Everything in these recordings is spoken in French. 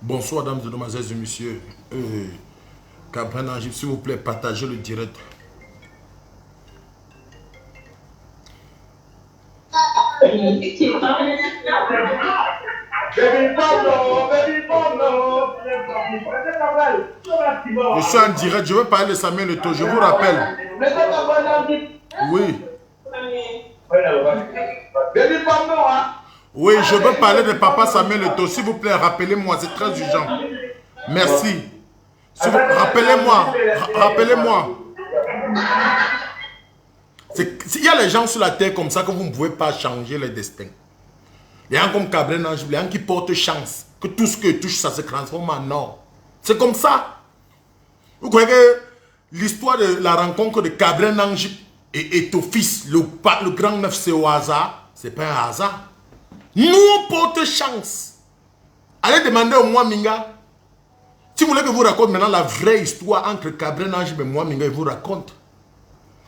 Bonsoir, dames et demoiselles et messieurs. Cabrin Angip, s'il vous plaît, partagez le direct. Je suis en direct, je veux parler de Samuel Eto'o, je vous rappelle. Oui. Oui, je veux parler de papa Samuel Eto'o. S'il vous plaît, rappelez-moi, c'est très urgent. Merci. Rappelez-moi. Rappelez-moi. Il y a les gens sur la terre comme ça que vous ne pouvez pas changer le destin. Les gens comme Cabrin Angip, les gens qui portent chance. Que tout ce que touche, ça se transforme en or. C'est comme ça. Vous croyez que l'histoire de la rencontre de Cabrin Angip et Eto'o fils, le grand neuf, c'est au hasard? C'est pas un hasard. Nous, on porte chance. Allez demander au Mouaminga. Si vous voulez que je vous raconte maintenant la vraie histoire entre Cabrin Angip et Mouaminga, il vous raconte.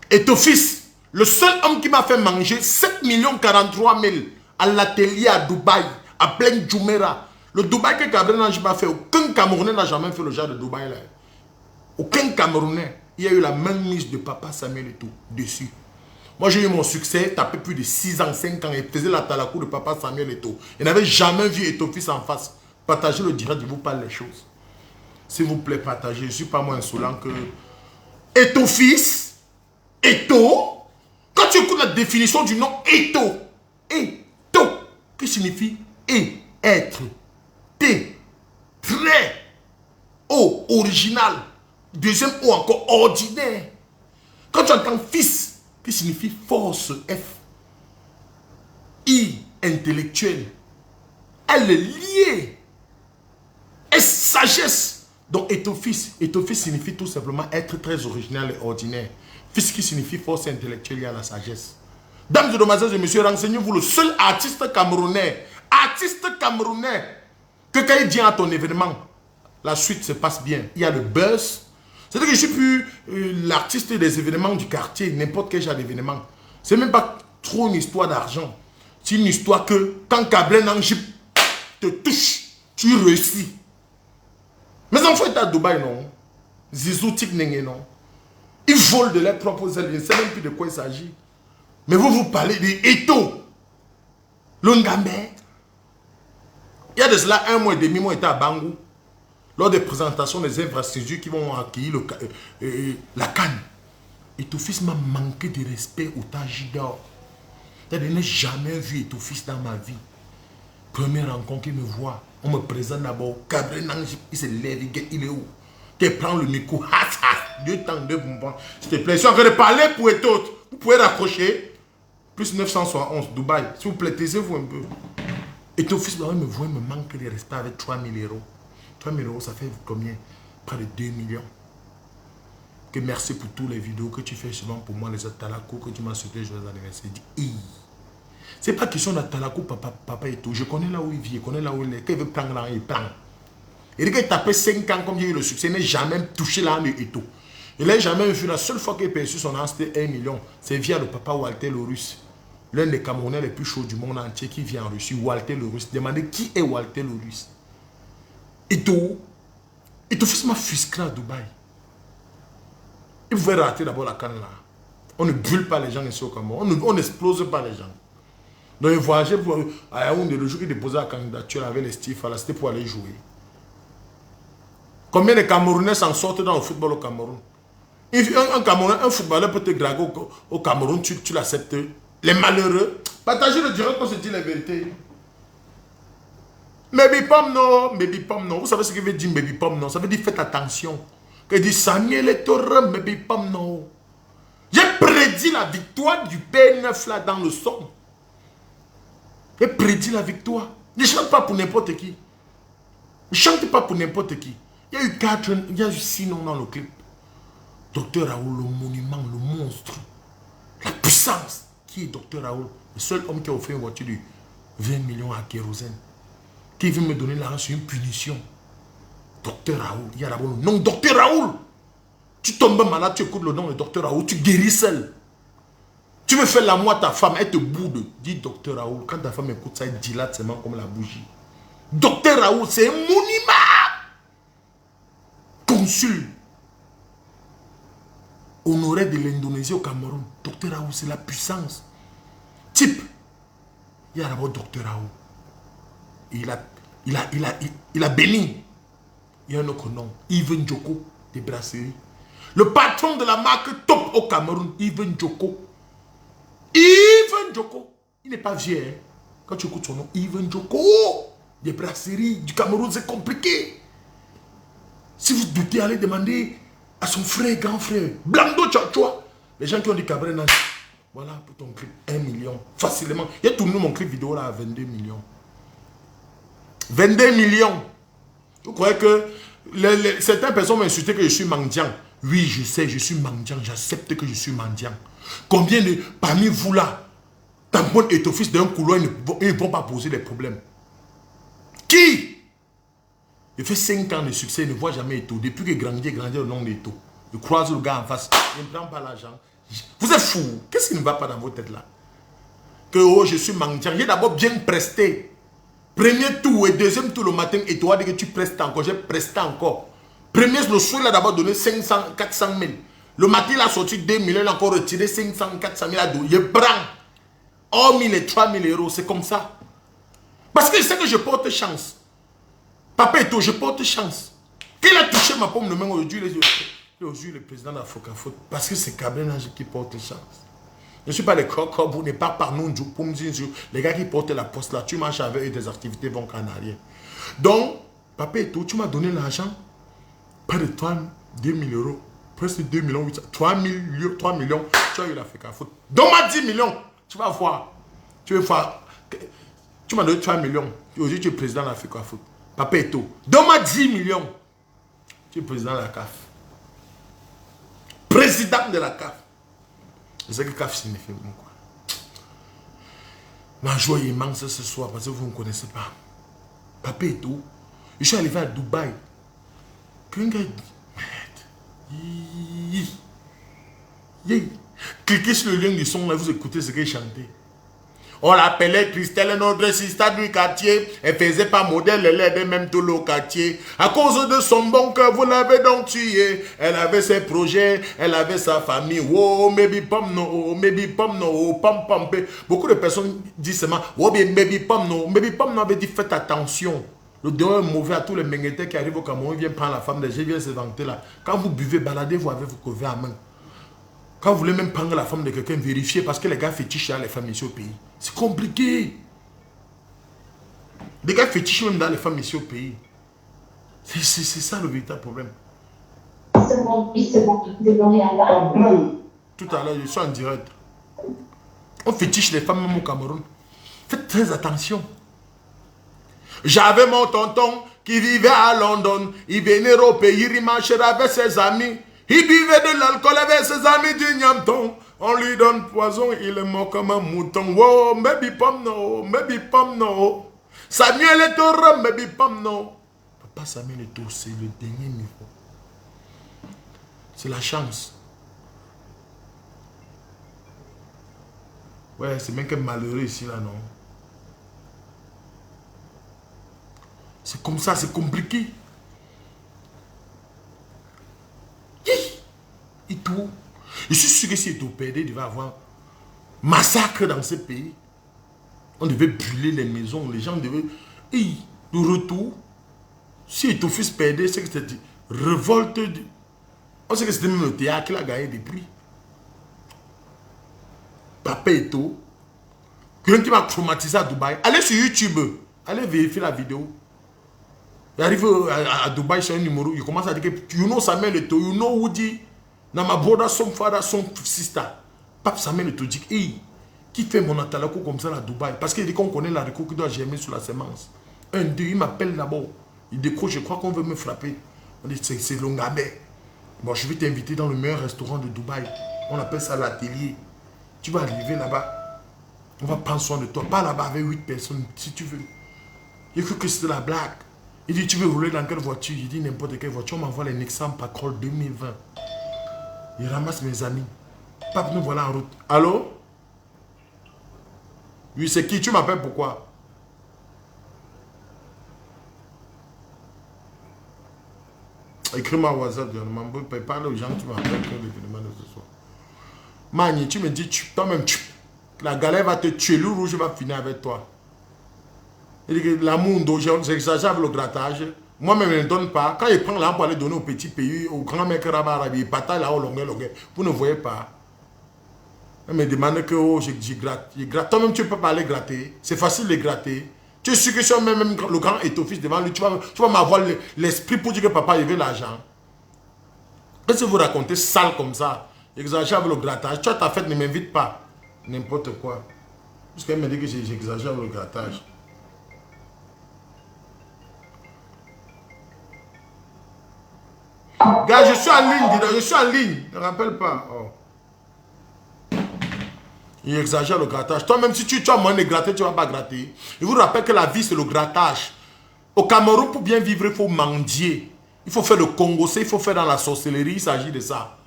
Eto'o fils, le seul homme qui m'a fait manger 7 43 000 à l'atelier à Dubaï, à plein Djoumera. Le Dubaï que Cabrin Angip a fait, aucun Camerounais n'a jamais fait le genre de Dubaï là. Aucun Camerounais. Il y a eu la même mise de papa Samuel Eto'o dessus. Moi j'ai eu mon succès, tapé plus de 6 ans, 5 ans et faisait la talakou de papa Samuel Eto'o. Il n'avait jamais vu Eto'o fils en face. Partagez le direct, je vous parle les choses. S'il vous plaît, partagez. Je ne suis pas moins insolent que Eto'o fils, Eto'o. Quand tu écoutes la définition du nom Eto'o, Eto'o, qui signifie être, très, O, original. Deuxième O encore, ordinaire. Quand tu entends fils, qui signifie force, F, I, intellectuel, elle est liée, et sagesse. Donc Eto'o fils signifie tout simplement être très original et ordinaire. Fils qui signifie force intellectuelle, il y a la sagesse. Dames et demoiselles et messieurs, renseignez-vous, le seul artiste camerounais, que quand il vient à ton événement, la suite se passe bien. Il y a le buzz. C'est-à-dire que je ne suis plus l'artiste des événements du quartier, n'importe quel genre d'événement. Ce n'est même pas trop une histoire d'argent. C'est une histoire que quand Cabrin Angip te touche, tu réussis. Mes enfants étaient à Dubaï, non? Zizou Tiknenge, non? Ils volent de leurs propres ailes. Je ne sais même plus de quoi il s'agit. Mais vous parlez d'Eto'o. L'Ongambé. Il y a de cela 1 mois et demi, moi j'étais à Bangou. Lors des présentations des infrastructures qui vont accueillir la Cannes. Eto'o fils m'a manqué de respect au Tajidor. Je n'ai jamais vu Eto'o fils dans ma vie. Première rencontre, il me voit. On me présente d'abord. Cabrin Angip, il se lève, il est où? Tu prends le micro. 2 temps, 2 bonbons. S'il te plaît, je suis en train de parler pour Eto'o. Vous pouvez raccrocher. Plus 971, Dubaï. S'il vous plaît, taisez-vous un peu. Eto'o fils, il me voit, il me manque de respect avec 3 000 euros. 3 000 euros, ça fait combien? Près de 2 millions. Que merci pour tous les vidéos que tu fais souvent pour moi, les Atalakou, que tu m'as souhaité joyeux anniversaire. C'est pas question d'Atalakou, papa Eto'o. Je connais là où il vit, je connais là où il est. Quand il veut prendre là, il prend. Il dit qu'il tapé 5 ans comme il a eu le succès, il n'a jamais touché l'âme de Eto'o. Il n'a jamais vu, la seule fois qu'il a perçu son âme, c'était 1 million. C'est via le papa Walter le Russe. L'un des Camerounais les plus chauds du monde entier qui vit en Russie, Walter le Russe. Demandez qui est Walter le Russe. Eto'o fils m'a fusqué à Dubaï. Il pouvait rater d'abord la canne là. On ne brûle pas les gens ici au Cameroun. On n'explose pas les gens. Donc il voyageait à Yaoundé le jour qu'il déposait la candidature avec les Steve, c'était pour aller jouer. Combien de Camerounais s'en sortent dans le football au Cameroun? Un footballeur peut te draguer au Cameroun, tu l'acceptes. Les malheureux, partagez le direct qu'on se dit la vérité. Baby pom non. Vous savez ce que veut dire baby pom non? Ça veut dire faites attention. Que dit Samuel Eto'o, baby pom non. J'ai prédit la victoire du P9 là dans le son. J'ai prédit la victoire. Ne chante pas pour n'importe qui. Ne chante pas pour n'importe qui. Il y a eu 4, il y a eu 6 noms dans le clip. Docteur Raoul, le monument, le monstre. La puissance. Qui est Docteur Raoul? Le seul homme qui a offert une voiture de 20 millions à kérosène. Qui veut me donner l'argent sur une punition. Docteur Raoul. Il y a d'abord le nom Docteur Raoul. Tu tombes malade, tu écoutes le nom de Docteur Raoul, tu guéris seul. Tu veux faire l'amour à ta femme, elle te boude. Dis Docteur Raoul. Quand ta femme écoute ça, elle dilate seulement comme la bougie. Docteur Raoul, c'est un monument. consul honoré de l'Indonésie au Cameroun. Docteur Raoult, c'est la puissance. Type, il y a d'abord Docteur Raoult. Il a béni. Il y a un autre nom, Yves Njoko, des brasseries. Le patron de la marque top au Cameroun, Yves Njoko. Yves Njoko. Il n'est pas vieux, hein? Quand tu écoutes son nom, Yves Njoko. Des brasseries du Cameroun, c'est compliqué. Si vous doutez, allez demander à son frère, grand frère, Blando Tchouachoua. Les gens qui ont dit Cabrera, voilà pour ton clip, 1 million, facilement. Il a tourné mon clip vidéo là à 22 millions. 22 millions. Vous croyez que certaines personnes m'ont insulté que je suis mendiant. Oui, je sais, je suis mendiant. J'accepte que je suis mendiant. Combien de parmi vous là, tampon et ton fils d'un couloir, ils ne vont pas poser des problèmes. Qui? Il fait 5 ans de succès, il ne voit jamais Eto. Depuis que grandit au nom d'Eto. Je croise le gars en face, il ne prend pas l'argent. Vous êtes fous. Qu'est-ce qui ne va pas dans votre tête là? Que oh, je suis mendiant. J'ai d'abord bien presté. Premier tour et deuxième tour le matin, et toi, dès que tu prestes encore, j'ai presté encore. Premier, le soir, il a d'abord donné 500, 400 000. Le matin, il a sorti 2 millions, il a encore retiré 500, 400 000 à dos. Il prend. Hormis les 3 000 euros, c'est comme ça. Parce que je sais que je porte chance. Papa Eto, je porte chance. Qu'il a touché ma pomme de main aujourd'hui, le président d'Afrocafoot. Parce que c'est Cabrera qui porte chance. Je ne suis pas les crocs, vous n'êtes pas par nous, pour me dire, les gars qui portent la poste là, tu marches avec eux, tes activités vont qu'en arrière. Donc, Papa Eto, tu m'as donné l'argent, pas de 2 000 euros, presque 2 millions, 3 millions, tu as eu l'Afrocafoot. Donne-moi 10 millions, tu vas voir. Tu vas voir. Tu m'as donné 3 millions, aujourd'hui tu es président de l'Afrocafoot. Papa Eto, donne-moi 10 millions, tu es président de la CAF. Président de la CAF. Je sais que CAF signifie quoi. Ma joie est immense ce soir parce que vous ne me connaissez pas. Papa Eto, je suis arrivé à Dubaï. Quelqu'un dit, cliquez sur le lien du son là, vous écoutez ce qu'il chantait. On l'appelait Christelle, notre sister du quartier. Elle faisait pas modèle, elle aidait même tout le quartier. À cause de son bon cœur, vous l'avez donc tué. Elle avait ses projets, elle avait sa famille. Oh, maybe pom no, oh, maybe pom no, oh, pom pom. Beaucoup de personnes disent seulement, oh, maybe pom no. Maybe pom no avait dit, faites attention. Le dehors est mauvais à tous les menguetés qui arrivent au Cameroun, ils viennent prendre la femme des gens, ils viennent se vanter là. Quand vous buvez, baladez-vous avec vos couverts à main. Quand vous voulez même prendre la femme de quelqu'un, vérifiez parce que les gars fétichent là, les femmes ici au pays. C'est compliqué. Les gars fétichent même dans les femmes ici au pays. C'est ça le véritable problème. C'est bon. Tout à l'heure, je suis en direct. On fétiche les femmes même au Cameroun. Faites très attention. J'avais mon tonton qui vivait à London. Il venait au pays, il marchait avec ses amis. Il buvait de l'alcool avec ses amis du Niamton. On lui donne poison, il est mort comme un mouton. Oh, maybe pom no, maybe pom no. Samuel est au rhum, maybe pom no. Papa Samuel est au, c'est le dernier niveau. C'est la chance. Ouais, c'est même que malheureux ici, là, non? C'est comme ça, c'est compliqué. Et tout. Je suis sûr que si Eto perdait, il va avoir massacre dans ce pays. On devait brûler les maisons, les gens devaient... Et de retour, si Eto fils perdait, c'est que c'était révolte. On sait que c'était même le théâtre qu'il a gagné depuis. Papa Eto, quelqu'un qui m'a traumatisé à Dubaï. Allez sur YouTube, allez vérifier la vidéo. Il arrive à Dubaï, c'est un numéro, il commence à dire que you know Samuel Eto, you know Woody. Now my brother, some father, some sister. Pape Samuel Eto dit, hey, qui fait mon atalako comme ça à Dubaï? Parce qu'il dit qu'on connaît la récolte qui doit germer sur la semence. Un, deux, il m'appelle d'abord. Il décroche, je crois qu'on veut me frapper. On dit, c'est Longabé. Bon, je vais t'inviter dans le meilleur restaurant de Dubaï. On appelle ça l'atelier. Tu vas arriver là-bas. On va prendre soin de toi. Pas là-bas avec 8 personnes, si tu veux. Il faut que c'est la blague. Il dit, tu veux rouler dans quelle voiture? Il dit, n'importe quelle voiture. On m'envoie les Nexam Patrol 2020. Il ramasse mes amis. Pape, nous voilà en route. Allô? Oui, c'est qui? Tu m'appelles pourquoi? Écris-moi WhatsApp, parle aux gens qui m'appellent que l'événement de ce soir. Mani, tu me dis, toi-même, la galère va te tuer, le rouge va finir avec toi. L'amour, j'exagère avec le grattage. Moi-même, je ne donne pas. Quand il prend l'argent pour aller donner au petit pays, au grand mec arabe, il bataille là-haut, longueur. Vous ne voyez pas. Il me demande que oh, je gratte. Toi-même, tu ne peux pas aller gratter. C'est facile de gratter. Tu es sûr que si on met même le grand étophiste devant lui, tu vas m'avoir l'esprit pour dire que papa, il veut l'argent. Qu'est-ce que vous racontez sale comme ça? J'exagère avec le grattage. Tu as ta fête, ne m'invite pas. N'importe quoi. Parce qu'elle me dit que j'exagère avec le grattage. Gars, je suis en ligne, je suis en ligne. Ne rappelle pas. Oh. Il exagère le grattage. Toi-même, si tu as moyen de gratter, tu ne vas pas gratter. Je vous rappelle que la vie, c'est le grattage. Au Cameroun, pour bien vivre, il faut mendier. Il faut faire le Congo, il faut faire dans la sorcellerie, il s'agit de ça.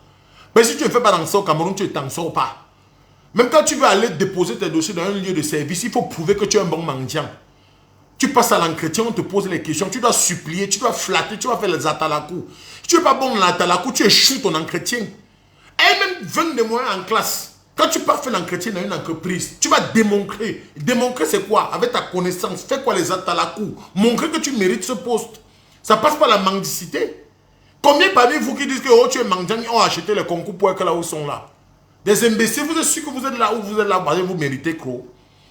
Mais si tu ne fais pas dans ça au Cameroun, tu ne t'en sors pas. Même quand tu veux aller déposer tes dossiers dans un lieu de service, il faut prouver que tu es un bon mendiant. Tu passes à l'entretien, on te pose les questions, tu dois supplier, tu dois flatter, tu dois faire les atalakou. Si tu n'es pas bon dans l'atalakou, tu échoues ton entretien. Et même 20 de moyens en classe. Quand tu pars faire l'entretien dans une entreprise, tu vas démontrer. Démontrer c'est quoi? Avec ta connaissance, fais quoi les atalakou? Montrer que tu mérites ce poste. Ça passe par la mendicité. Combien parmi vous qui disent que oh, tu es mendiant, ont acheté les concours pour être là où ils sont là? Des imbéciles, vous êtes sûr que vous êtes là où vous êtes là, vous méritez gros.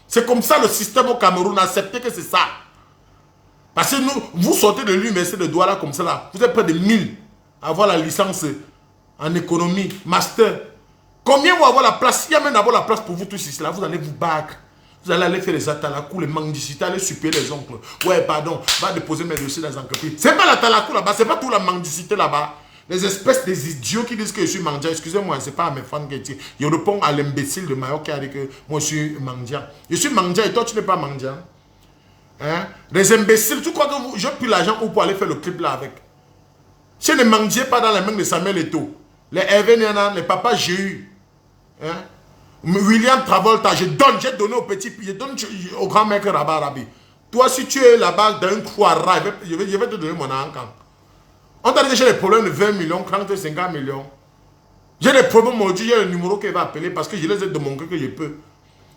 C'est comme ça le système au Cameroun, acceptez que c'est ça. Parce que nous, vous sortez de l'université de Douala comme ça là, vous êtes près de 1000 à avoir la licence en économie, master. Combien vont avoir la place? Il y a même d'avoir la place pour vous tous ici là, vous allez vous battre. Vous allez aller faire les atalakou, les mendicités, aller supplier les oncles. Ouais, pardon, va déposer mes dossiers dans les entreprises. C'est pas l'atalakou là-bas, c'est pas tout la mendicité là-bas. Les espèces des idiots qui disent que je suis mendiant. Excusez-moi, c'est pas à mes fans qui disent. Je réponds à l'imbécile de Mayo qui a dit que moi je suis mendiant. Je suis mendiant et toi tu n'es pas mendiant. Hein? Les imbéciles, tu crois que j'ai pris l'argent où pour aller faire le clip là avec? Je ne mendiais pas dans les mains de Samuel Eto'o. Les Hervé Nena, les papas j'ai eu. Hein? William Travolta, j'ai donné au petit, je donne au grand mec Rabi. Toi, si tu es là-bas dans une croix rare, je vais te donner mon argent. On t'a dit que j'ai des problèmes de 20 millions, 30, 50 millions. J'ai des problèmes aujourd'hui, j'ai le numéro qu'il va appeler parce que je les ai démontré que je peux.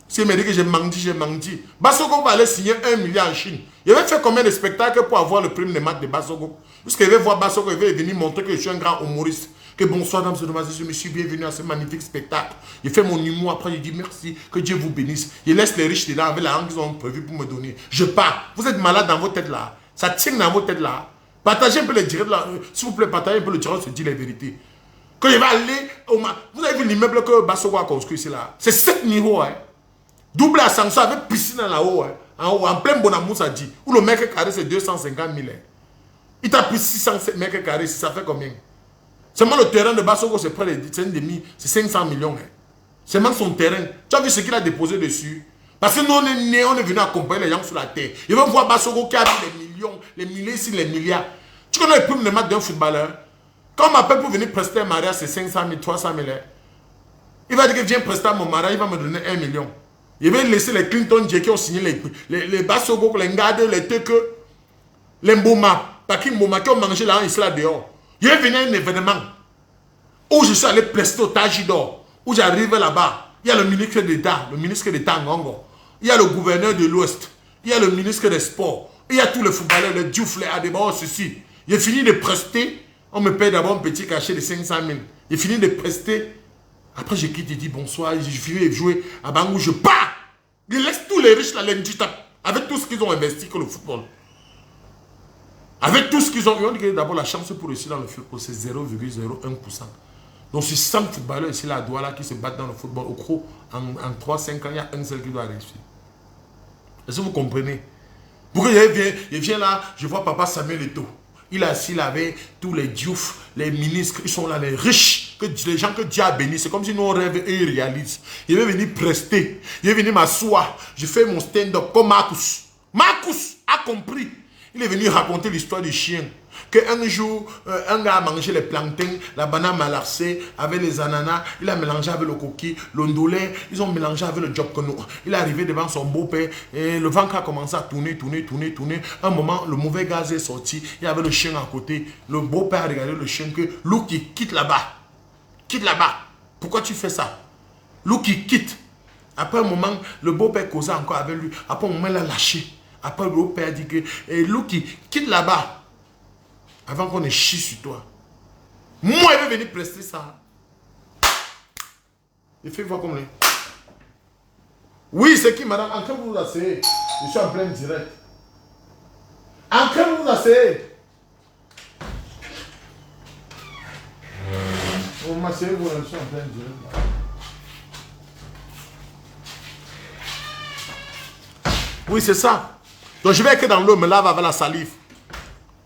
S'il me dit que j'ai menti, j'ai menti. Basogo va aller signer 1 milliard en Chine. Il va faire combien de spectacles pour avoir le prime de maths de Basogo? Parce qu'il va voir Basogo, il va venir montrer que je suis un grand humoriste. Que bonsoir, dames et messieurs, monsieur, bienvenue à ce magnifique spectacle. Il fait mon humour, après il dit merci, que Dieu vous bénisse. Il laisse les riches là avec l'argent qu'ils ont prévu pour me donner. Je pars. Vous êtes malade dans vos têtes là. Ça tient dans vos têtes là. Partagez un peu les directs là. S'il vous plaît, partagez un peu le direct, se dit la vérité. Quand il va aller au vous avez vu l'immeuble que Basogo a construit ici là. C'est 7 niveaux, hein. Double ascenseur avec piscine là-haut, hein. En haut, en plein Bonamou, ça dit. Où le mètre carré c'est 250 000. Hein. Il t'a pris 600 mètres carrés, ça fait combien? Seulement le terrain de Basogo, c'est près de 500 millions. Hein. Seulement son terrain. Tu as vu ce qu'il a déposé dessus? Parce que nous, on est nés, on est venu accompagner les gens sur la terre. Ils vont voir Basogo qui a des millions, les milliers, si les milliards. Tu connais les primes de maths d'un footballeur? Quand on m'appelle pour venir prester un mariage, c'est 500 000, 300 000. Hein. Il va dire que viens prester mon mariage, il va me donner 1 million. Il va laisser les Clinton qui ont signé les Basogo, les Ngade, les Teke, les Mboma, Paki Mboma qui ont mangé là, ici là dehors. Il est venu à un événement où je suis allé prester au Tajidor, où j'arrive là-bas. Il y a le ministre d'État Ngongo. Il y a le gouverneur de l'Ouest. Il y a le ministre des Sports. Il y a tous les footballeurs, les Diouf, les Adeba, ceci. J'ai fini de prester. On me paye d'abord un petit cachet de 500 000. J'ai fini de prester. Après, je quitte et dis bonsoir. J'ai fini de jouer à Bangou. Je pars. Je laisse tous les riches là, avec tout ce qu'ils ont investi que le football. Avec tout ce qu'ils ont, ils ont dit d'abord la chance pour réussir dans le football, c'est 0,01%. Donc sur 100 footballeurs ici là, à Douala qui se battent dans le football, au gros, en 3-5 ans, il y a un seul qui doit réussir. Est-ce que vous comprenez? Pourquoi il vient là, je vois papa Samuel Eto'o. Il est assis là avec tous les dioufs, les ministres, ils sont là, les riches, les gens que Dieu a bénis. C'est comme si nous on rêve et ils réalisent. Il veut venir prester, il veut venir m'asseoir. Je fais mon stand-up comme Marcus. Marcus a compris. Il est venu raconter l'histoire du chien. Qu'un jour, un gars a mangé les plantains, la banane malarsée avec les ananas, il a mélangé avec le coquille, l'ondolé, ils ont mélangé avec le job que nous. Il est arrivé devant son beau-père et le ventre a commencé à tourner. Un moment, le mauvais gaz est sorti, il y avait le chien à côté. Le beau-père a regardé le chien que Luki, quitte là-bas. Quitte là-bas. Pourquoi tu fais ça? Luki, quitte. Après un moment, le beau-père causait encore avec lui. Après un moment, il l'a lâché. Après, le beau-père a dit que Luki, quitte là-bas. Avant qu'on ait chie sur toi. Moi, il vais venir prester ça. Il fait voir comme lui. Oui, c'est qui, madame? En train de vous asseyez. Je suis en plein direct. En train de vous asseyez. Vous m'asseyez-vous, je suis en plein direct. Oui, c'est ça. Donc, je vais être dans l'eau, me lave avec la salive.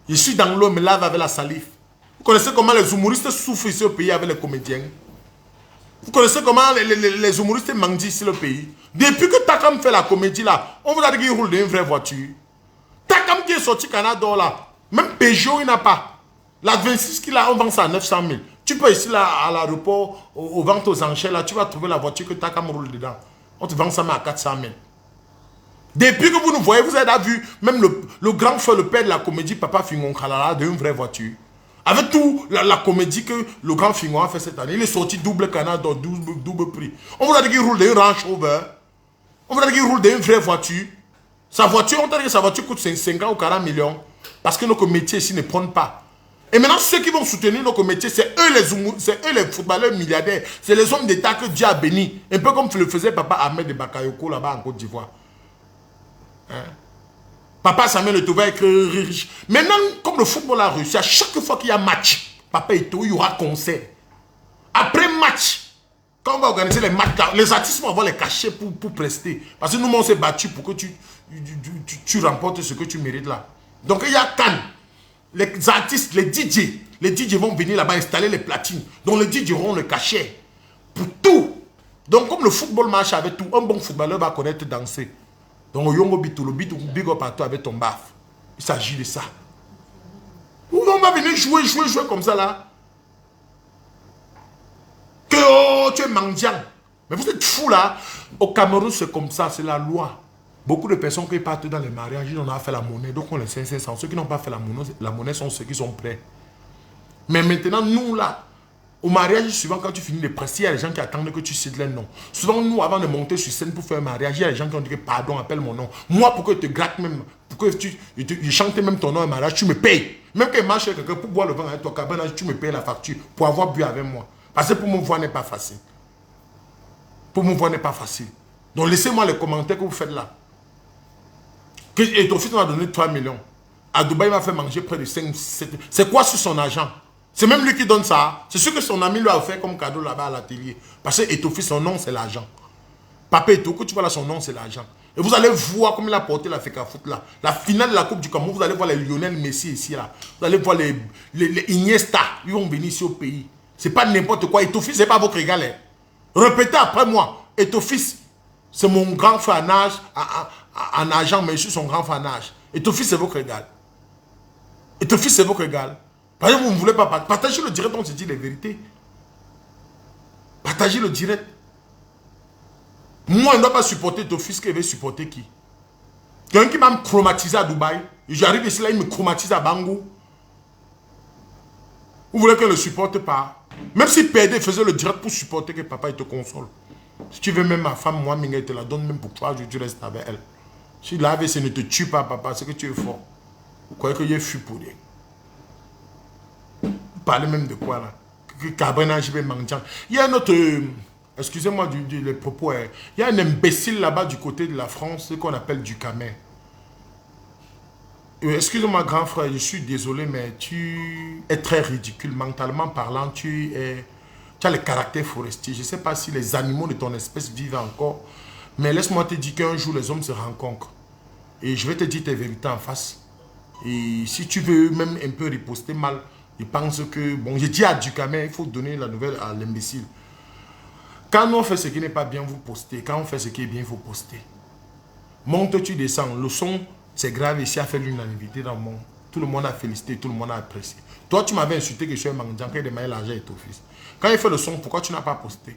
Je suis dans l'eau, me lave avec la salive. Vous connaissez comment les humoristes souffrent ici au pays avec les comédiens? Vous connaissez comment les humoristes mangent ici le pays? Depuis que Takam fait la comédie là, on vous a dit qu'il roule dans une vraie voiture. Takam qui est sorti Canada là, même Peugeot il n'a pas. La 26 qu'il a, on vend ça à 900 000. Tu peux ici là à l'aéroport, aux ventes aux enchères là, tu vas trouver la voiture que Takam roule dedans. On te vend ça à 400 000. Depuis que vous nous voyez, vous avez vu même le grand frère, le père de la comédie, Papa Fingon Kalala, d'une vraie voiture. Avec tout la comédie que le grand Fingon a fait cette année, il est sorti double canard, double prix. On vous a dit qu'il roule d'un Range Rover. On vous a dit qu'il roule d'une vraie voiture. Sa voiture, on t'a dit que sa voiture coûte 50 ou 40 millions. Parce que nos métiers ici ne prennent pas. Et maintenant, ceux qui vont soutenir nos métiers, c'est eux les footballeurs milliardaires. C'est les hommes d'État que Dieu a bénis. Un peu comme le faisait Papa Ahmed de Bakayoko là-bas en Côte d'Ivoire. Hein? Papa Samuel Eto'o va être riche. Maintenant, comme le football a réussi, à chaque fois qu'il y a match, Papa Eto'o, il y aura concert. Après match, quand on va organiser les matchs, les artistes vont avoir les cachets pour prester. Parce que nous, on s'est battu pour que tu remportes ce que tu mérites là. Donc, il y a Cannes. Les artistes, les DJ vont venir là-bas installer les platines. Donc, les DJ auront le cachet pour tout. Donc, comme le football marche avec tout, un bon footballeur va connaître danser. Donc, on big up à toi avec ton baf. Il s'agit de ça. Ou on va venir jouer comme ça là. Que oh, tu es mendiant. Mais vous êtes fous là. Au Cameroun, c'est comme ça, c'est la loi. Beaucoup de personnes qui partent dans les mariages, ils ont fait la monnaie. Donc, on les 500. Ceux qui n'ont pas fait la monnaie sont ceux qui sont prêts. Mais maintenant, nous là, au mariage, souvent quand tu finis de prester, il y a des gens qui attendent que tu cites leur nom. Souvent, nous, avant de monter sur scène pour faire un mariage, il y a des gens qui ont dit que pardon, appelle mon nom. Moi, pour que je te gratte même, pour que je chante même ton nom au mariage, tu me payes. Même que je marche avec quelqu'un pour boire le vin avec toi, tu me payes la facture pour avoir bu avec moi. Parce que pour me voir n'est pas facile. Pour me voir n'est pas facile. Donc, laissez-moi les commentaires que vous faites là. Et ton fils m'a donné 3 millions. À Dubaï, il m'a fait manger près de 5, 7. C'est quoi sur son argent? C'est même lui qui donne ça. C'est sûr que son ami lui a offert comme cadeau là-bas à l'atelier. Parce que Eto'o, son nom, c'est l'argent. Papa Eto'o, que tu vois là, son nom, c'est l'argent. Et vous allez voir comme il a porté la FECA Foot là. La finale de la Coupe du Cameroun, vous allez voir les Lionel Messi ici là. Vous allez voir les Iniesta. Ils vont venir ici au pays. C'est pas n'importe quoi. Eto'o, c'est pas votre égal. Hein. Répétez après moi. Eto'o, c'est mon grand frère en âge, en argent, mais je suis son grand frère en âge. Eto'o, c'est votre égal. Eto'o, c'est votre égal. Parce que vous ne voulez pas partager le direct, on se dit les vérités. Partagez le direct. Moi, je ne dois pas supporter ton fils qui veut supporter qui? Quelqu'un qui m'a chromatisé à Dubaï. J'arrive ici là, il me chromatise à Bangou. Vous voulez que je ne le supporte pas? Même si PD faisait le direct pour supporter que papa il te console. Si tu veux même ma femme, moi, Minga, te la donne même pour 3 jours, tu restes avec elle. Si l'AVC ne te tue pas, papa, c'est que tu es fort. Vous croyez que j'ai fui pour rien? Parler même de quoi là? Il y a un autre, excusez-moi les propos, il y a un imbécile là-bas du côté de la France qu'on appelle Ducamet. Excusez-moi grand frère, je suis désolé, mais tu es très ridicule. Mentalement parlant, tu as le caractère forestier. Je ne sais pas si les animaux de ton espèce vivent encore, mais laisse-moi te dire qu'un jour les hommes se rencontrent. Et je vais te dire tes vérités en face. Et si tu veux même un peu riposter mal, je pense que, bon, j'ai dit à Ducamet, il faut donner la nouvelle à l'imbécile. Quand on fait ce qui n'est pas bien, vous postez. Quand on fait ce qui est bien, il faut poster. Monte, tu descends. Le son, c'est grave ici, a fait l'unanimité dans le monde. Tout le monde a félicité, tout le monde a apprécié. Toi, tu m'avais insulté que je suis un mendiant, qu'il demandait l'argent et ton fils. Quand il fait le son, pourquoi tu n'as pas posté?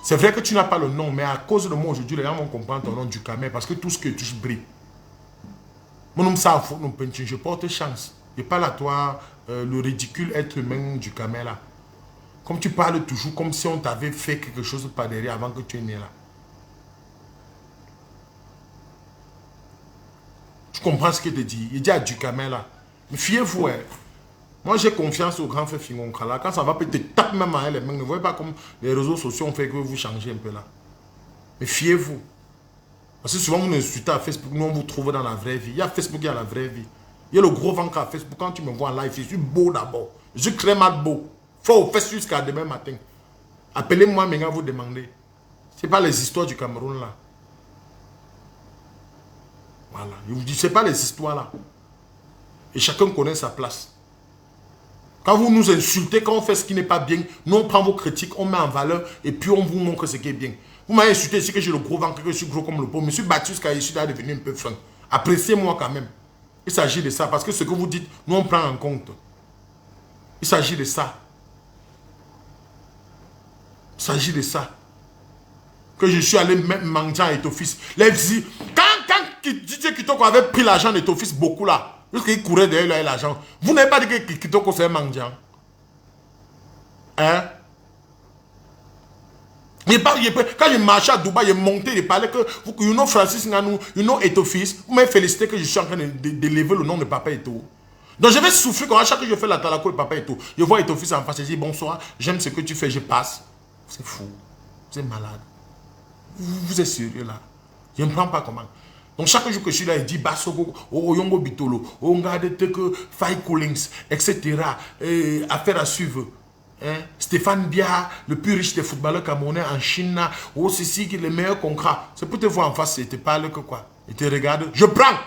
C'est vrai que tu n'as pas le nom, mais à cause de moi aujourd'hui, les gens vont comprendre ton nom du Camer parce que tout ce que tu brille. Mon nom, ça, je porte chance. Je parle à toi, le ridicule être humain du Camer là. Comme tu parles toujours comme si on t'avait fait quelque chose par derrière avant que tu es né là. Tu comprends ce que je te dis? Il dit à Ducamin là. Mais fiez-vous, hein. Moi j'ai confiance au grand frère Fingonka là. Quand ça va peut-être te taper même à les mains. Ne voyez pas comme les réseaux sociaux ont fait que vous changez un peu là. Mais fiez-vous. Parce que souvent vous nous insultez à Facebook, nous on vous trouve dans la vraie vie. Il y a Facebook, il y a la vraie vie. Il y a le gros ventre à Facebook. Quand tu me vois en live, je suis beau d'abord. Je suis très mal beau. Faut faire jusqu'à demain matin. Appelez-moi, mais vous demandez. Ce n'est pas les histoires du Cameroun là. Voilà. Je vous dis, ce n'est pas les histoires là. Et chacun connaît sa place. Quand vous nous insultez, quand on fait ce qui n'est pas bien, nous on prend vos critiques, on met en valeur et puis on vous montre ce qui est bien. Vous m'avez insulté ici que j'ai le gros ventre, que je suis gros comme le pot. Monsieur Baptiste Kaïchi est devenu un peu fin. Appréciez-moi quand même. Il s'agit de ça parce que ce que vous dites, nous on prend en compte. Il s'agit de ça. Il s'agit de ça. Que je suis allé mettre mendiant à Etofis. Quand DJ Kitoko avait pris l'argent d'Etofis beaucoup là, parce qu'il courait derrière l'argent, vous n'avez pas dit que Kitoko c'est un mendiant. Hein? Quand je marchais à Dubaï, je montais, je parlais que you know Francis Nganou, you know Etofis, vous m'avez félicité que je suis en train de lever le nom de Papa Eto. Donc je vais souffrir quand à chaque fois que je fais la talako de Papa Eto. Je vois Etofis en face, je dis bonsoir, j'aime ce que tu fais, je passe. C'est fou, vous êtes malade. Vous êtes sérieux là? Je ne prends pas comment. Donc chaque jour que je suis là, il dit Basogo, Yongo Bitolo, Ongade Teke, Fai Collins, etc. Affaire à suivre. Hein? Stéphane Bia, le plus riche des footballeurs camerounais en Chine, aussi qui est le meilleur concret. C'est pour te voir en face, et te parle que quoi? Et te regarde. Je prends.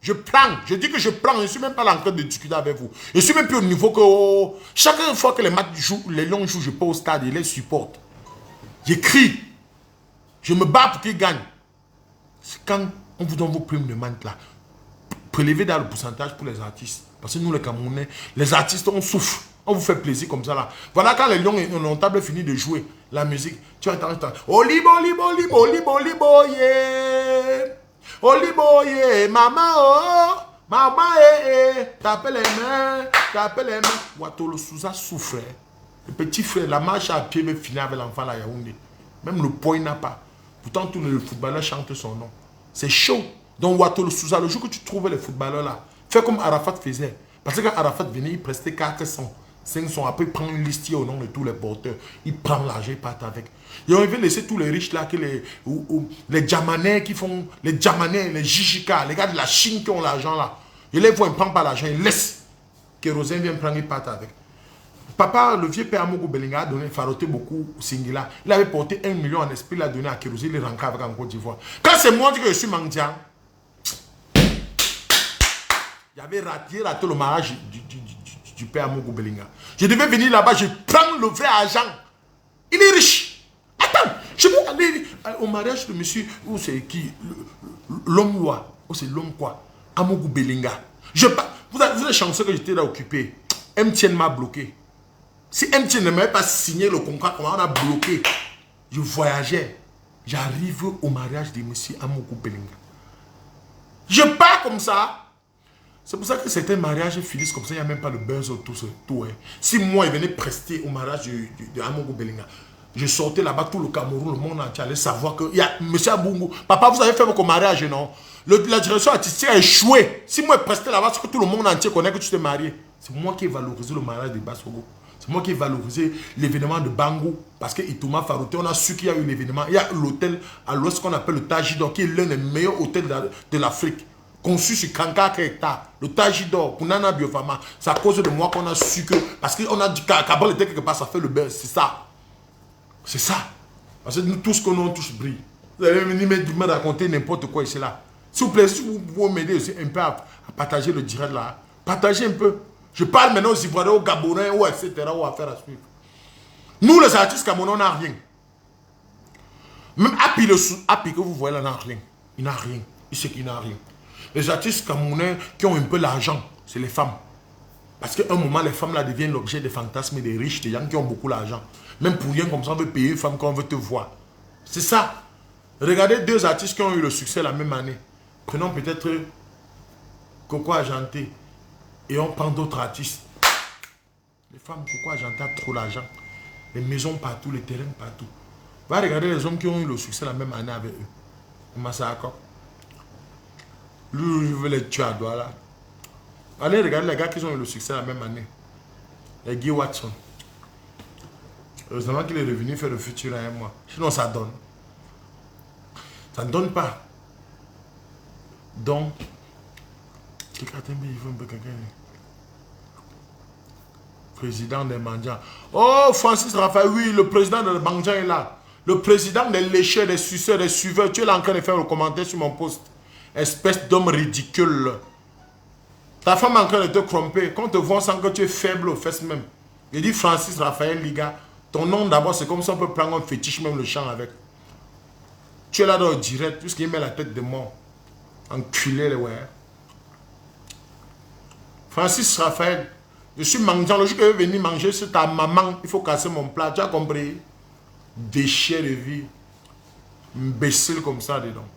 Je prends. Je dis que je prends. Je ne suis même pas en train de discuter avec vous. Je suis même plus au niveau que... Chaque fois que les matchs jouent, les Lions jouent, je pars au stade et les supporte. J'écris. Je me bats pour qu'ils gagnent. C'est quand on vous donne vos primes de manque là. Prélevez dans le pourcentage pour les artistes. Parce que nous les Camerounais, les artistes, on souffre. On vous fait plaisir comme ça là. Voilà quand les Lions ont table fini de jouer la musique. Tu entends. Olibo, libo, libo, libo, libo, yeah. Olibo, yeah. Maman, oh. Maman, T'appelles les mains. Watolo Souza souffre. Le petit frère, la marche à pied veut finir avec l'enfant là, Yaoundé. Même le point n'a pas. Pourtant, tous les footballeurs chantent son nom. C'est chaud. Donc, Watolo Souza, le jour que tu trouves les footballeurs là, fais comme Arafat faisait. Parce que quand Arafat venait, il prestait 400, 500. Après, il prend une liste au nom de tous les porteurs. Il prend l'argent, il part avec. Et on veut laisser tous les riches là, que les Djamanais qui font, les Djamanais, les Jijika, les gars de la Chine qui ont l'argent là. Il les voit, il ne prend pas l'argent, il laisse. Kérosène vient prendre, il part avec. Papa, le vieux père Amogo Belinga a donné, faroté beaucoup Singila. Il avait porté 1 million en esprit, il a donné à Kérosène, il est rentré avec en Côte d'Ivoire. Quand c'est moi qui je suis mendiant, j'avais raté le mariage du père Amogo Belinga. Je devais venir là-bas, je prends le vrai argent. Il est riche. Attends, je vais aller au mariage de monsieur, où c'est qui? L'homme loi, où c'est l'homme quoi? Amogo Belinga. Vous êtes chanceux que j'étais là occupé. MTN m'a bloqué. Si MTN ne m'avait pas signé le contrat, on a bloqué. Je voyageais. J'arrive au mariage de monsieur Amogo Belinga. Je pars comme ça. C'est pour ça que certains mariages finissent comme ça. Il n'y a même pas le buzz autour de tout. Hein. Si moi, il venait prester au mariage de Amogo Belinga, je sortais là-bas, tout le Cameroun, le monde entier allait savoir que il y a monsieur Abungo. Papa, vous avez fait votre mariage, non? La direction artistique a échoué. Si moi, je prestais là-bas, c'est que tout le monde entier connaît que tu t'es marié. C'est moi qui ai valorisé le mariage de Bassogo. C'est moi qui ai valorisé l'événement de Bangou. Parce que Itouma Farouté, on a su qu'il y a eu l'événement. Il y a l'hôtel à l'ouest qu'on appelle le Tajidor, qui est l'un des meilleurs hôtels de l'Afrique. Conçu sur 44 hectares. Le Tajidor, pour Nana Biofama. C'est à cause de moi qu'on a su que... Parce qu'on a dit qu'Abol était quelque part, ça fait le buzz. C'est ça. C'est ça. Parce que nous, tout ce que nous touche brille. Vous allez me raconter n'importe quoi ici là. S'il vous plaît, si vous pouvez m'aider aussi un peu à partager le direct là. Partagez un peu. Je parle maintenant aux Ivoiriens, aux Gabonais, ou etc. ou à faire à suivre. Nous, les artistes camerounais, on n'a rien. Même Happy que vous voyez là, n'a rien. Il n'a rien. Il sait qu'il n'a rien. Les artistes camerounais qui ont un peu l'argent, c'est les femmes. Parce qu'à un moment, les femmes là deviennent l'objet des fantasmes des riches, des gens qui ont beaucoup d'argent. Même pour rien comme ça, on veut payer une femme quand on veut te voir. C'est ça. Regardez deux artistes qui ont eu le succès la même année. Prenons peut-être Coco Argenté et on prend d'autres artistes. Les femmes, Coco Argenté a trop d'argent. Les maisons partout, les terrains partout. Va regarder les hommes qui ont eu le succès la même année avec eux. Massacre. Lui, je veux les tuer à doigt là. Allez regarder les gars qui ont eu le succès la même année. Les Guy Watson. Heureusement qu'il est revenu faire le futur à un mois. Sinon ça donne. Ça ne donne pas. Donc, président des mendiants. Oh, Francis Raphaël, oui, le président des mendiants est là. Le président des lécheurs, des suceurs, des suiveurs. Tu es là en train de faire le commentaire sur mon post. Espèce d'homme ridicule. Ta femme est en train de te cromper. Quand on te voit sans que tu es faible aux fesses même. Il dit Francis Raphaël Liga. Ton nom d'abord, c'est comme ça on peut prendre un fétiche, même le chant avec. Tu es là dans le direct, puisqu'il met la tête de mort. Enculé, ouais. Francis Raphaël, je suis mendiant. Le jour que je vais venir manger sur ta maman, il faut casser mon plat. Tu as compris? Déchet de vie. Imbécile comme ça, dedans.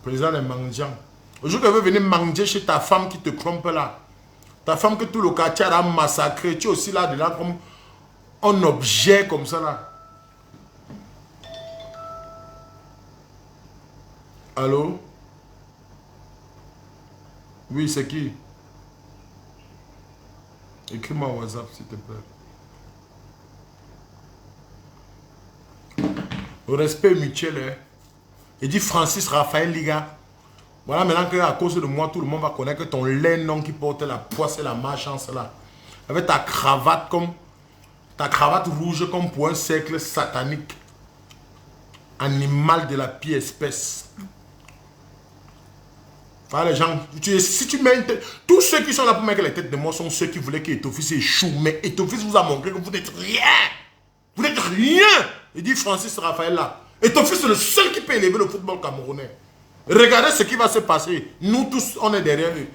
Président des mendiants. Le jour que je vais venir manger chez ta femme qui te crompe là. Ta femme que tout le quartier a massacré. Tu es aussi là, dedans, comme un objet comme ça là. Allô? Oui, c'est qui? Écris-moi au WhatsApp, s'il te plaît. Le respect mutuel, hein. Il dit Francis Raphaël Liga. Voilà, maintenant qu'à cause de moi, tout le monde va connaître ton laid nom qui porte la poisse et la malchance là. Avec ta cravate comme... Ta cravate rouge comme pour un cercle satanique. Animal de la pire espèce. Enfin, les gens, si tu mets une tête, tous ceux qui sont là pour mettre les têtes de moi sont ceux qui voulaient qu'Etofis échoue. Mais Etofis vous a montré que vous n'êtes rien. Vous n'êtes rien. Il dit Francis Raphaël là. Etofis c'est le seul qui peut élever le football camerounais. Regardez ce qui va se passer. Nous tous, on est derrière lui.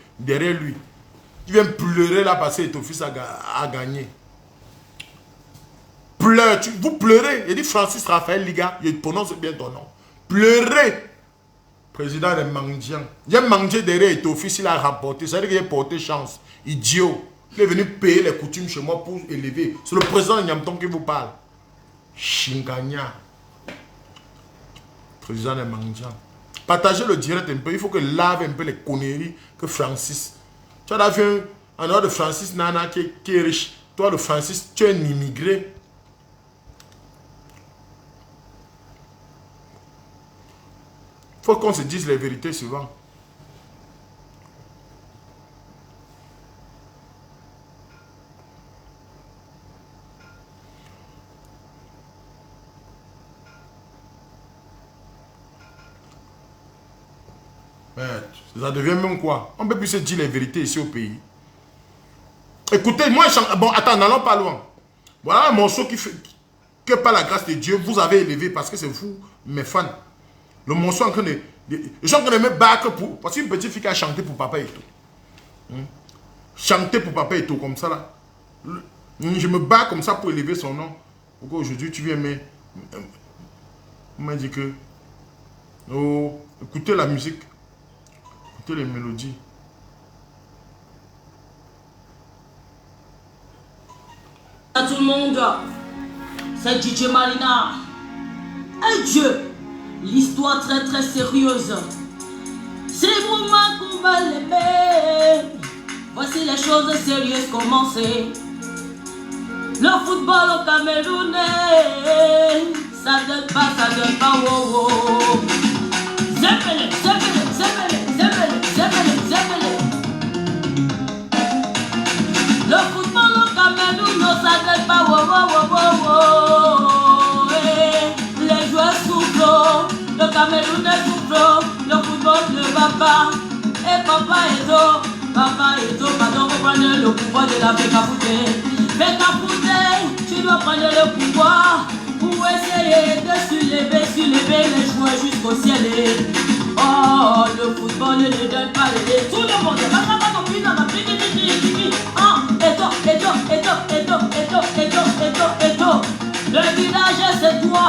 Il vient pleurer là parce que Etofis a gagné. Pleure, vous pleurez. Il dit Francis Raphaël Liga, il prononce bien ton nom. Pleurez. Président des mendiants. Il a mangé derrière Etofis, il a rapporté. Ça veut dire qu'il a porté chance. Idiot. Il est venu payer les coutumes chez moi pour élever. C'est le président Nyamton qui vous parle. Chingania. Président des mendiants. Partagez le direct un peu. Il faut que lave un peu les conneries que Francis. Tu as vu en dehors de Francis Nana qui est riche. Toi, le Francis, tu es un immigré. Il faut qu'on se dise les vérités souvent. Ça devient même quoi? On ne peut plus se dire les vérités ici au pays. Écoutez, moi, bon, attends, n'allons pas loin. Voilà un morceau que par la grâce de Dieu, vous avez élevé parce que c'est vous, mes fans. Le morceau en train de... Les gens qui me battent pour... Parce qu'une petite fille qui a chanté pour papa et tout. Chanter pour papa et tout, comme ça là. Je me bats comme ça pour élever son nom. Pourquoi aujourd'hui tu viens me dire que... Oh, écoutez la musique. Écoutez les mélodies. À tout le monde, c'est DJ Marina. Et Dieu, l'histoire très très sérieuse. C'est le moment qu'on va l'aimer. Voici les choses sérieuses commencer. Le football au Camerounais, ça donne pas, wow, wow. Zébélé, zébélé, zébélé, zébélé, zébélé, zébélé. Le football au Cameroun, non, ça donne pas, wow, wow, wow, wow. Les joueurs souffrent, le Cameroun souffre, le football ne va pas. Et Papa Eto, pardon, vous prenez le pouvoir de la Fekafouté. Fekafouté, tu dois prendre le pouvoir pour essayer de soulever les joueurs jusqu'au ciel. Oh, le football ne donne pas les tout le monde. Le village c'est toi,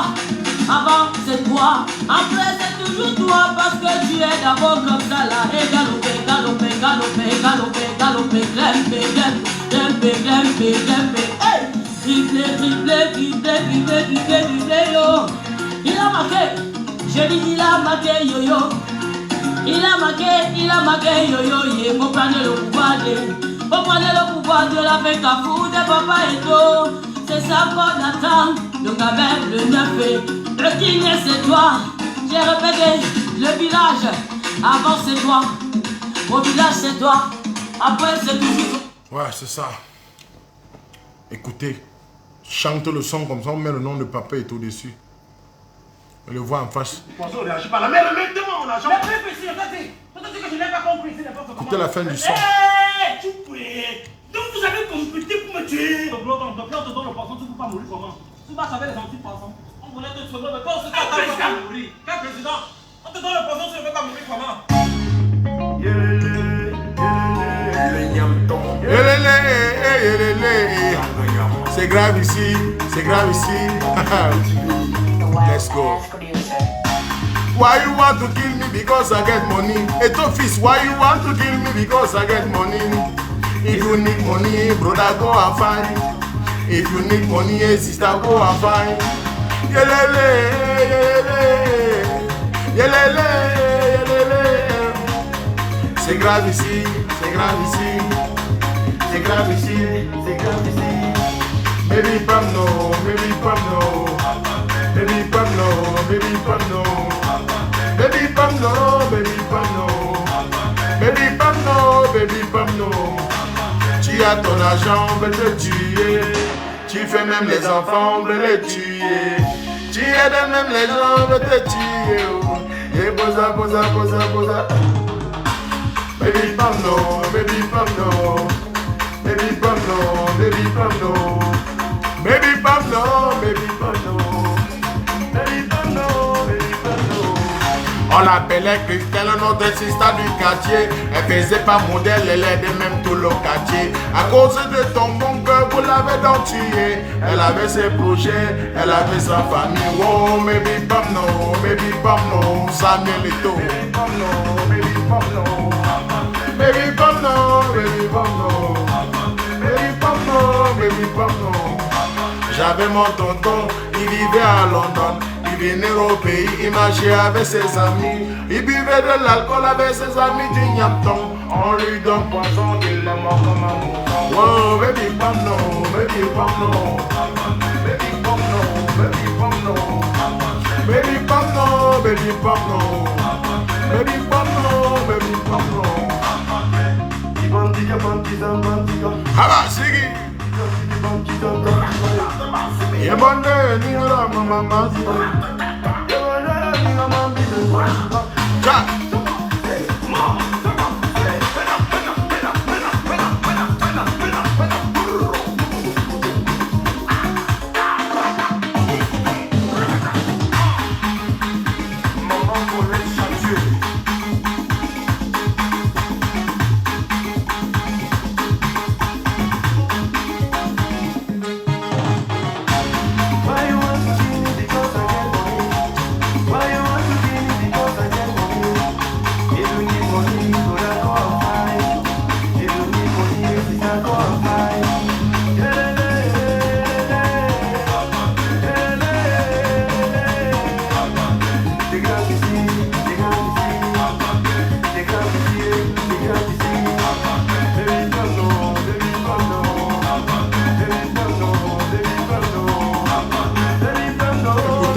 avant c'est toi, après c'est toujours toi parce que tu es d'abord comme ça là. Et galoper, galoper, galoper, galoper, galoper, grimper, grimper, grimper, grimper. Hey! Dribble, dribble, dribble, dribble, dribble, dribble, yo. Il a marqué, je dis il a marqué, yo yo. Il a marqué, yo yo, il faut prendre le pouvoir de la fête à fou de papa et tout. C'est ça qu'on attend, le gamin, le neuf, le dîner c'est toi. J'ai répété, le village, avant c'est toi. Au village c'est toi, après c'est toujours. Ouais, c'est ça. Écoutez, chante le son comme ça, on met le nom de papa et tout dessus. On le voit en face. Poisson, réagis pas. La mère, donne-moi mon argent. Mais précis, regardez que je n'ai pas compris. Écoutez la fin du son. Hé, tu peux. Donc vous avez complété pour me tuer. Donc on te donne le poisson, tu ne peux pas mourir comment? Tu vas savoir les anti-poissons. On voulait te sauver, mais toi on se fait pas mourir. Quel président? On te donne le poisson, tu ne peux pas mourir comment? C'est grave ici, c'est grave ici. Let's go. Why you want to kill me because I get money? Eto fils, why you want to kill me because I get money? If you need money, brother, go and find. If you need money, sister, go and find. Yelele, yelele, yelele, yelele. C'est grave ici, c'est grave ici. C'est grave ici, c'est grave ici. Baby pam no, baby pam no. Baby pam no, baby pam no. Baby pam no, baby pam no. Baby pam no, baby pam no. Tu as ton argent, on veut te tuer. Tu fais même les enfants, on veut les tuer. Tu aides même les gens, on veut te tuer. Et posa, posa, posa, posa. Baby pam no, baby pam no. Baby pam no, baby pam no. Baby pam no, baby pam no. Baby pam no, baby pam no. On l'appelait Christelle, notre sister du quartier. Elle faisait pas modèle, elle aidait même tout le quartier. À cause de ton bon cœur, vous l'avez donc tué. Elle avait ses projets, elle avait sa famille. Oh, baby pam no, baby pam no. Samuel Eto'o. Baby pam no, baby pam no. Baby pam no, baby pam no. Baby pam no, baby pam no. J'avais mon tonton, il vivait à London. Il venait au pays, il marchait avec ses amis. Il buvait de l'alcool avec ses amis du Nyapton. On lui donne poisson, il est mort comme un mouton. Oh, baby pam no, baby pam no. Baby pam no, baby pam no. Baby pam no, baby pam no. Baby pam no, baby pam no. Haba, sigi. Yebonde ni la mama Jack.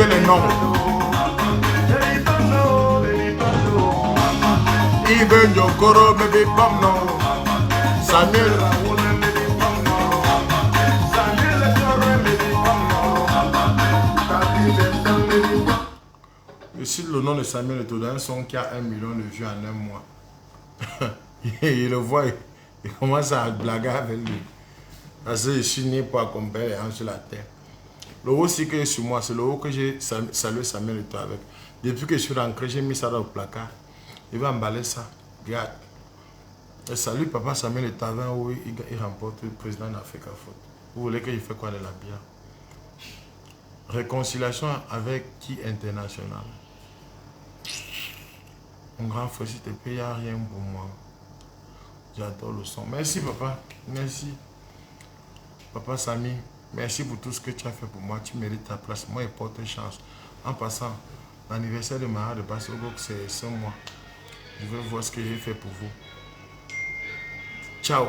Les noms. Even Jokoro, baby pam no. Samuel. Ici le nom de Samuel est dans un son qui a 1 million de vues en un mois. Il le voit, il commence à blaguer avec lui. Parce que je suis né pour accompagner les gens sur la terre. Le haut aussi que est sur moi, c'est le haut que j'ai salué Samuel Eto'o avec. Depuis que je suis rentré, j'ai mis ça dans le placard. Il va emballer ça. Regarde. Et salut papa Samuel Le Tavin où il remporte le président d'Africa Foot. Vous voulez que je fasse quoi de la bière? Réconciliation avec qui international? Mon grand frère, s'il te plaît, il n'y a rien pour moi. J'adore le son. Merci papa. Merci. Papa Samy, merci pour tout ce que tu as fait pour moi. Tu mérites ta place. Moi, il porte une chance. En passant, l'anniversaire de Mara de Bassogo, c'est ce mois. Je veux voir ce que j'ai fait pour vous. Ciao.